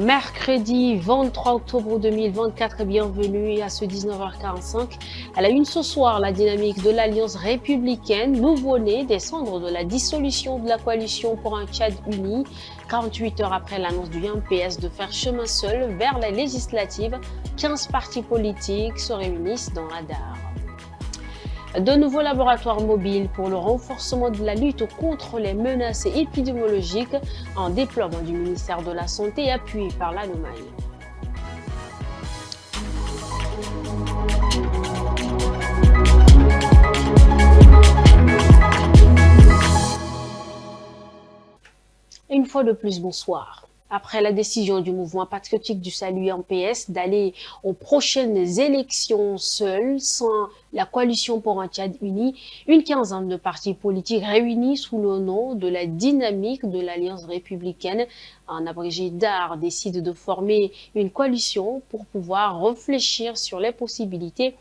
Mercredi 23 octobre 2024, bienvenue à ce 19h45. À la une ce soir, la dynamique de l'Alliance républicaine, nouveau-né des cendres de la dissolution de la coalition pour un Tchad uni. 48 heures après l'annonce du MPS de faire chemin seul vers la législative, 15 partis politiques se réunissent dans la DAR. De nouveaux laboratoires mobiles pour le renforcement de la lutte contre les menaces épidémiologiques en déploiement du ministère de la Santé appuyé par l'ANOMAI. Une fois de plus, bonsoir. Après la décision du mouvement patriotique du salut MPS d'aller aux prochaines élections seuls, sans la coalition pour un Tchad uni, une quinzaine de partis politiques réunis sous le nom de la dynamique de l'Alliance républicaine, en abrégé DAR, décide de former une coalition pour pouvoir réfléchir sur les possibilités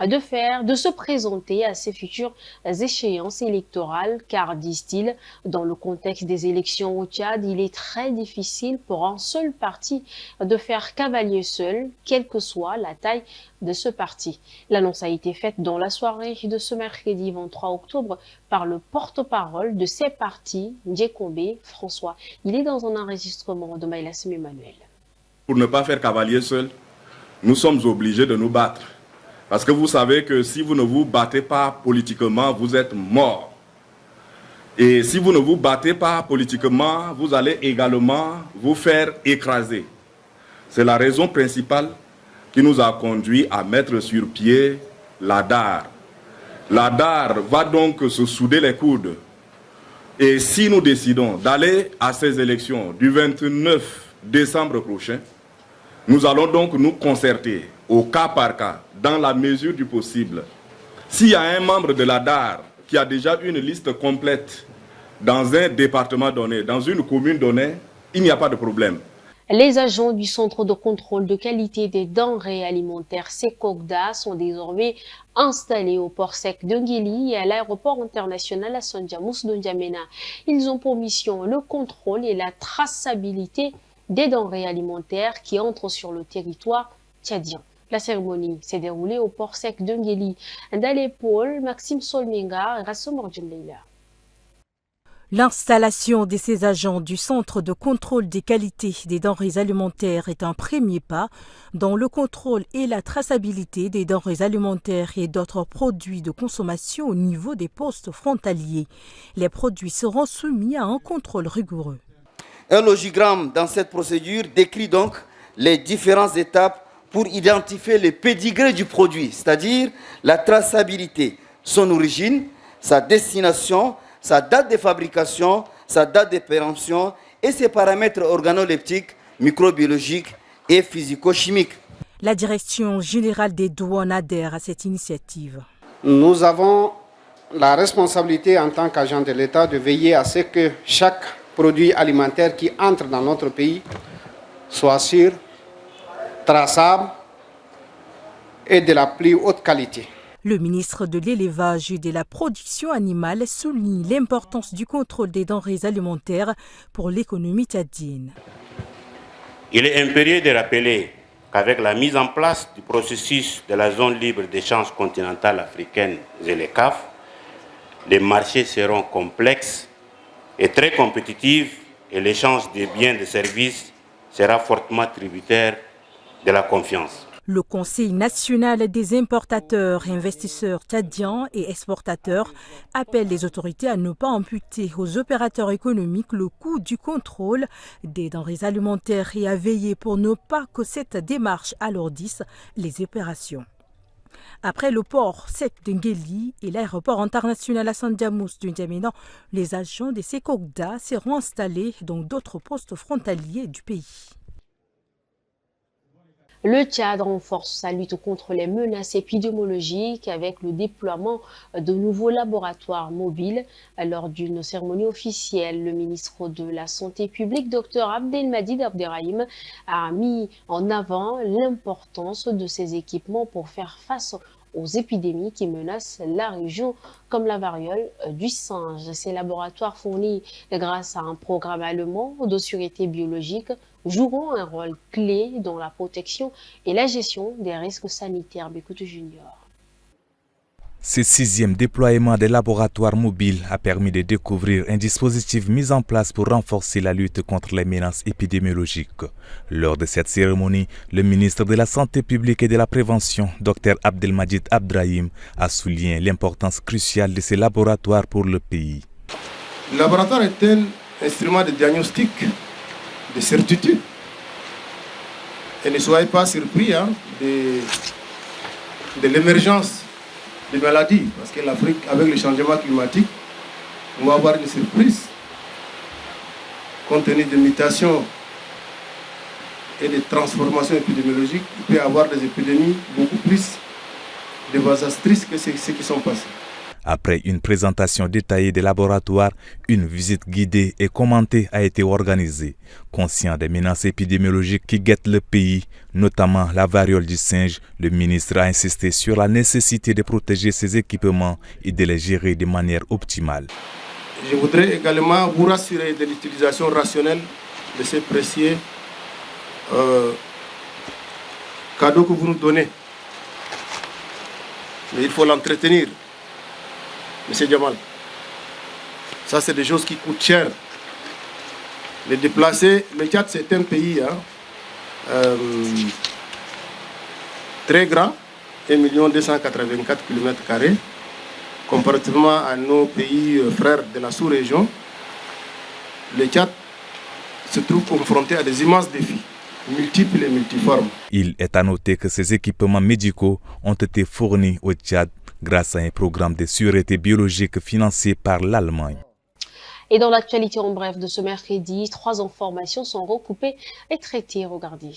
de se présenter à ces futures échéances électorales, car, disent-ils, dans le contexte des élections au Tchad, il est très difficile pour un seul parti de faire cavalier seul, quelle que soit la taille de ce parti. L'annonce a été faite dans la soirée de ce mercredi 23 octobre par le porte-parole de ces partis, Ndjekombe François. Il est dans un enregistrement de Maïlassim Emmanuel. Pour ne pas faire cavalier seul, nous sommes obligés de nous battre. Parce que vous savez que si vous ne vous battez pas politiquement, vous êtes mort. Et si vous ne vous battez pas politiquement, vous allez également vous faire écraser. C'est la raison principale qui nous a conduit à mettre sur pied la DAR. La DAR va donc se souder les coudes. Et si nous décidons d'aller à ces élections du 29 décembre prochain, nous allons donc nous concerter au cas par cas, dans la mesure du possible. S'il y a un membre de la DAR qui a déjà une liste complète dans un département donné, dans une commune donnée, il n'y a pas de problème. Les agents du Centre de contrôle de qualité des denrées alimentaires SECOGDA sont désormais installés au port sec de Nguéli et à l'aéroport international Hassan Diamous de N'Djamena. Ils ont pour mission le contrôle et la traçabilité des denrées alimentaires qui entrent sur le territoire tchadien. La cérémonie s'est déroulée au port sec de Nguéli. Ndale Paul, Maxime Solmenga et Rassom Orjumleila. L'installation de ces agents du Centre de contrôle des qualités des denrées alimentaires est un premier pas dans le contrôle et la traçabilité des denrées alimentaires et d'autres produits de consommation au niveau des postes frontaliers. Les produits seront soumis à un contrôle rigoureux. Un logigramme dans cette procédure décrit donc les différentes étapes pour identifier le pédigré du produit, c'est-à-dire la traçabilité, son origine, sa destination, sa date de fabrication, sa date de péremption et ses paramètres organoleptiques, microbiologiques et physico-chimiques. La Direction générale des douanes adhère à cette initiative. Nous avons la responsabilité en tant qu'agent de l'État de veiller à ce que chaque produit alimentaire qui entre dans notre pays soit sûr, traçable et de la plus haute qualité. Le ministre de l'Élevage et de la Production animale souligne l'importance du contrôle des denrées alimentaires pour l'économie tchadienne. Il est impérieux de rappeler qu'avec la mise en place du processus de la zone libre d'échange continentale africaine et les CAF, les marchés seront complexes et très compétitifs et l'échange des biens et des services sera fortement tributaire de la confiance. Le Conseil national des importateurs, investisseurs tchadiens et exportateurs appelle les autorités à ne pas amputer aux opérateurs économiques le coût du contrôle des denrées alimentaires et à veiller pour ne pas que cette démarche alourdisse les opérations. Après le port sec de Nguéli et l'aéroport international Hassan Diamous de N'Djamena, les agents des SECOGDA seront installés dans d'autres postes frontaliers du pays. Le Tchad renforce sa lutte contre les menaces épidémiologiques avec le déploiement de nouveaux laboratoires mobiles. Lors d'une cérémonie officielle, le ministre de la Santé publique, Dr Abdelmadid Abderrahim, a mis en avant l'importance de ces équipements pour faire face aux épidémies qui menacent la région, comme la variole du singe. Ces laboratoires fournis grâce à un programme allemand de sûreté biologique joueront un rôle clé dans la protection et la gestion des risques sanitaires. Bécoutou Junior. Ce 6e déploiement des laboratoires mobiles a permis de découvrir un dispositif mis en place pour renforcer la lutte contre les menaces épidémiologiques. Lors de cette cérémonie, le ministre de la Santé publique et de la Prévention, Dr Abdelmadjid Abdrahim, a souligné l'importance cruciale de ces laboratoires pour le pays. Le laboratoire est un instrument de diagnostic, de certitude. Et ne soyez pas surpris de l'émergence des maladies, parce que l'Afrique, avec le changement climatique, on va avoir une surprise. Compte tenu des mutations et des transformations épidémiologiques, il peut y avoir des épidémies beaucoup plus dévastatrices que ceux qui sont passés. Après une présentation détaillée des laboratoires, une visite guidée et commentée a été organisée. Conscient des menaces épidémiologiques qui guettent le pays, notamment la variole du singe, le ministre a insisté sur la nécessité de protéger ces équipements et de les gérer de manière optimale. Je voudrais également vous rassurer de l'utilisation rationnelle de ces précieux cadeaux que vous nous donnez. Mais il faut l'entretenir. Monsieur Djamal, ça c'est des choses qui coûtent cher. Les déplacer, le Tchad c'est un pays très grand, 1 284 km², comparativement à nos pays frères de la sous-région. Le Tchad se trouve confronté à des immenses défis, multiples et multiformes. Il est à noter que ces équipements médicaux ont été fournis au Tchad grâce à un programme de sûreté biologique financé par l'Allemagne. Et dans l'actualité en bref de ce mercredi, 3 informations sont recoupées et traitées. Regardez.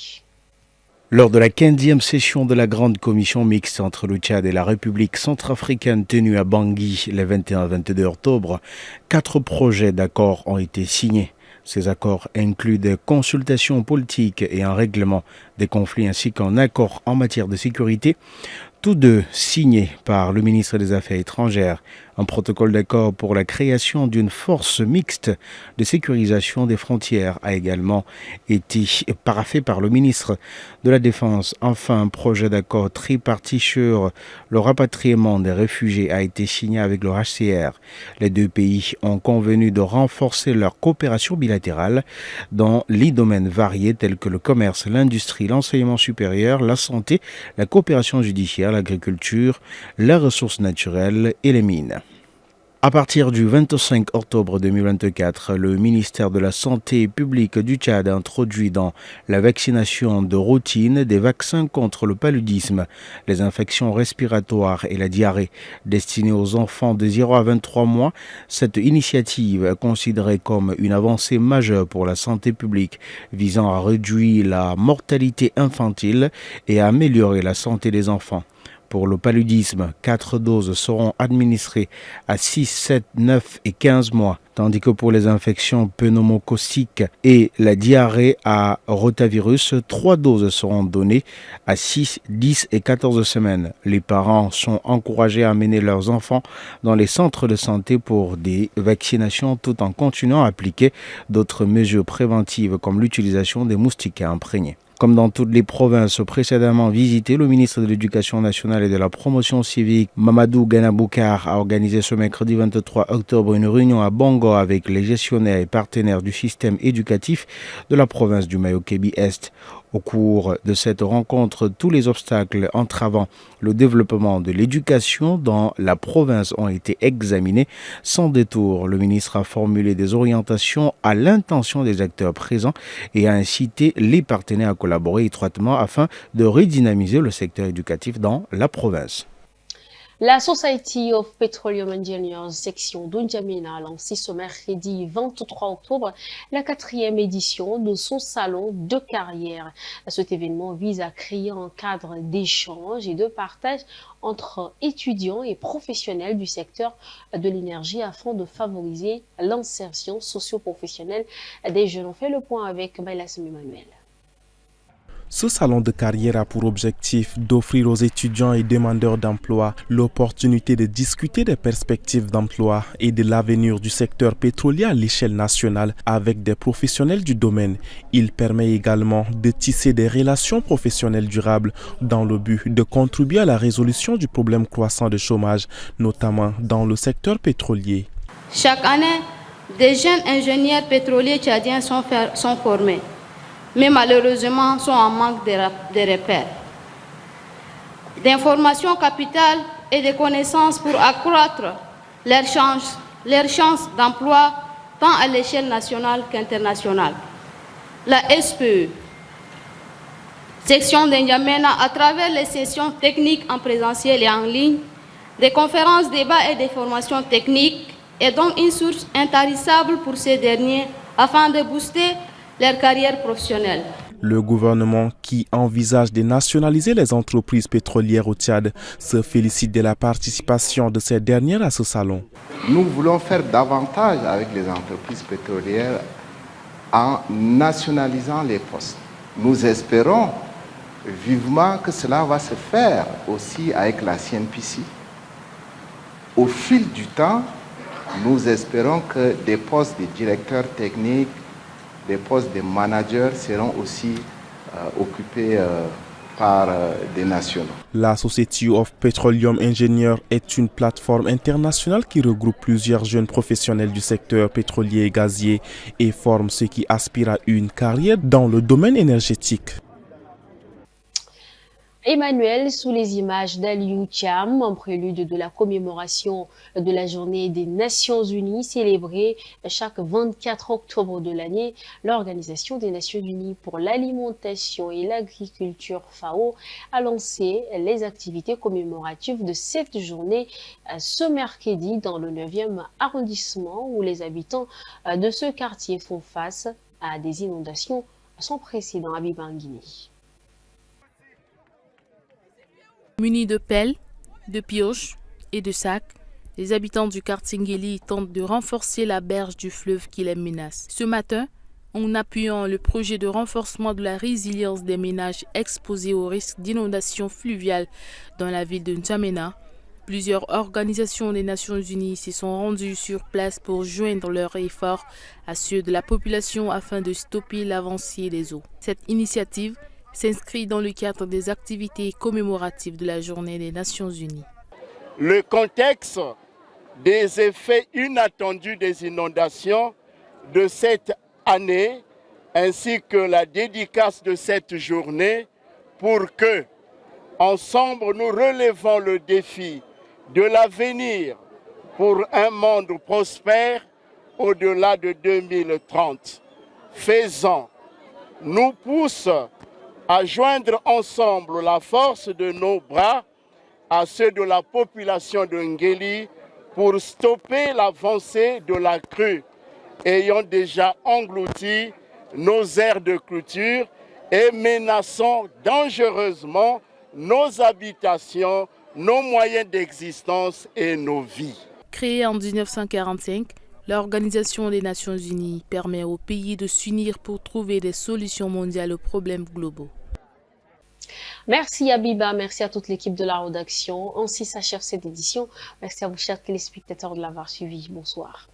Lors de la 15e session de la Grande Commission mixte entre le Tchad et la République centrafricaine tenue à Bangui le 21-22 octobre, 4 projets d'accord ont été signés. Ces accords incluent des consultations politiques et un règlement des conflits ainsi qu'un accord en matière de sécurité. Tous deux signés par le ministre des Affaires étrangères. Un protocole d'accord pour la création d'une force mixte de sécurisation des frontières a également été paraphé par le ministre de la Défense. Enfin, un projet d'accord tripartite sur le rapatriement des réfugiés a été signé avec le HCR. Les deux pays ont convenu de renforcer leur coopération bilatérale dans les domaines variés tels que le commerce, l'industrie, l'enseignement supérieur, la santé, la coopération judiciaire, l'agriculture, les ressources naturelles et les mines. À partir du 25 octobre 2024, le ministère de la Santé publique du Tchad a introduit dans la vaccination de routine des vaccins contre le paludisme, les infections respiratoires et la diarrhée destinés aux enfants de 0 à 23 mois. Cette initiative est considérée comme une avancée majeure pour la santé publique, visant à réduire la mortalité infantile et à améliorer la santé des enfants. Pour le paludisme, 4 doses seront administrées à 6, 7, 9 et 15 mois, tandis que pour les infections pneumococciques et la diarrhée à rotavirus, 3 doses seront données à 6, 10 et 14 semaines. Les parents sont encouragés à amener leurs enfants dans les centres de santé pour des vaccinations tout en continuant à appliquer d'autres mesures préventives comme l'utilisation des moustiquaires imprégnés. Comme dans toutes les provinces précédemment visitées, le ministre de l'Éducation nationale et de la Promotion civique, Mamadou Ganaboukar, a organisé ce mercredi 23 octobre une réunion à Bongo avec les gestionnaires et partenaires du système éducatif de la province du Mayo-Kébi-Est. Au cours de cette rencontre, tous les obstacles entravant le développement de l'éducation dans la province ont été examinés. Sans détour, le ministre a formulé des orientations à l'intention des acteurs présents et a incité les partenaires à collaborer étroitement afin de redynamiser le secteur éducatif dans la province. La Society of Petroleum Engineers section d'Undjamena a lancé ce mercredi 23 octobre la 4e édition de son salon de carrière. Cet événement vise à créer un cadre d'échange et de partage entre étudiants et professionnels du secteur de l'énergie afin de favoriser l'insertion socio-professionnelle des jeunes. On fait le point avec Bailas Emmanuel. Ce salon de carrière a pour objectif d'offrir aux étudiants et demandeurs d'emploi l'opportunité de discuter des perspectives d'emploi et de l'avenir du secteur pétrolier à l'échelle nationale avec des professionnels du domaine. Il permet également de tisser des relations professionnelles durables dans le but de contribuer à la résolution du problème croissant de chômage, notamment dans le secteur pétrolier. Chaque année, des jeunes ingénieurs pétroliers tchadiens sont formés, mais malheureusement sont en manque de repères, d'informations capitales et de connaissances pour accroître leurs chances d'emploi tant à l'échelle nationale qu'internationale. La SPE, section de N'Djamena, à travers les sessions techniques en présentiel et en ligne, des conférences, débats et des formations techniques, est donc une source intarissable pour ces derniers afin de booster leur carrière professionnelle. Le gouvernement, qui envisage de nationaliser les entreprises pétrolières au Tchad, se félicite de la participation de ces dernières à ce salon. Nous voulons faire davantage avec les entreprises pétrolières en nationalisant les postes. Nous espérons vivement que cela va se faire aussi avec la CNPC. Au fil du temps, nous espérons que des postes de directeurs techniques, des postes de managers seront aussi occupés par des nationaux. La Society of Petroleum Engineers est une plateforme internationale qui regroupe plusieurs jeunes professionnels du secteur pétrolier et gazier et forme ceux qui aspirent à une carrière dans le domaine énergétique. Emmanuel, sous les images d'Aliou Thiam, en prélude de la commémoration de la Journée des Nations Unies, célébrée chaque 24 octobre de l'année, l'Organisation des Nations Unies pour l'alimentation et l'agriculture FAO a lancé les activités commémoratives de cette journée ce mercredi dans le 9e arrondissement où les habitants de ce quartier font face à des inondations sans précédent à Bibangini. Munis de pelles, de pioches et de sacs, les habitants du quartier Ngeli tentent de renforcer la berge du fleuve qui les menace. Ce matin, en appuyant le projet de renforcement de la résilience des ménages exposés au risque d'inondation fluviale dans la ville de N'Djamena, plusieurs organisations des Nations Unies se sont rendues sur place pour joindre leurs efforts à ceux de la population afin de stopper l'avancée des eaux. Cette initiative s'inscrit dans le cadre des activités commémoratives de la Journée des Nations Unies. Le contexte des effets inattendus des inondations de cette année, ainsi que la dédicace de cette journée, pour que, ensemble, nous relevons le défi de l'avenir pour un monde prospère au-delà de 2030. Faisant, nous pousse à joindre ensemble la force de nos bras à ceux de la population de Ngeli pour stopper l'avancée de la crue ayant déjà englouti nos aires de culture et menaçant dangereusement nos habitations, nos moyens d'existence et nos vies. Créée en 1945, l'Organisation des Nations Unies permet aux pays de s'unir pour trouver des solutions mondiales aux problèmes globaux. Merci Abiba, merci à toute l'équipe de la rédaction. Ainsi s'achève cette édition. Merci à vous chers téléspectateurs de l'avoir suivi. Bonsoir.